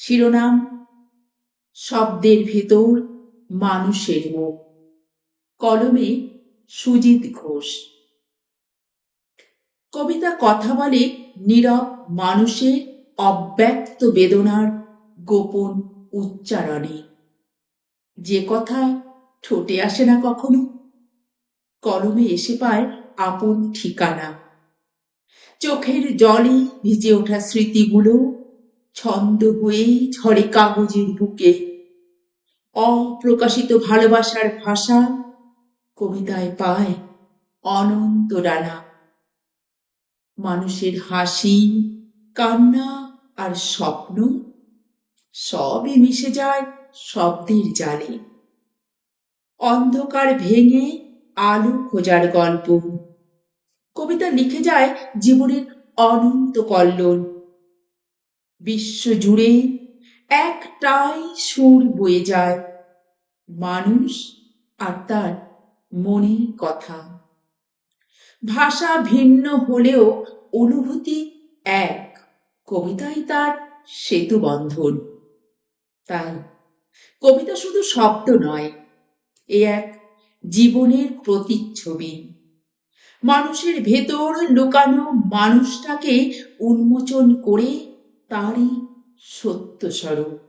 শিরোনাম: শব্দের ভেতর মানুষের মুখ। কলমে সুজিত ঘোষ। কবিতা কথা বলে নীরব মানুষের অব্যক্ত বেদনার গোপন উচ্চারণে। যে কথা ঠোঁটে আসে না কখনো, কলমে এসে পায় আপন ঠিকানা। চোখের জলে ভিজে ওঠা স্মৃতিগুলো ছন্দ হয়ে ঝরে কাগজের বুকে। অপ্রকাশিত ভালোবাসার ভাষা কবিতায় পায় অনন্ত ডানা। মানুষের হাসি, কান্না আর স্বপ্ন সবই মিশে যায় শব্দের জালে। অন্ধকার ভেঙে আলো খোঁজার গল্প। কবিতা লিখে যায় জীবনের অনন্ত কল্লোল। বিশ্ব জুড়ে একটাই সুর বয়ে যায়, মানুষ আর তার মনের কথা। ভাষা ভিন্ন হলেও অনুভূতি এক, কবিতাই তার সেতু বন্ধন। তাই কবিতা শুধু শব্দ নয়, এ এক জীবনের প্রতিচ্ছবি। মানুষের ভেতর লুকানো মানুষটাকে উন্মোচন করে তারই সত্য স্বরূপ।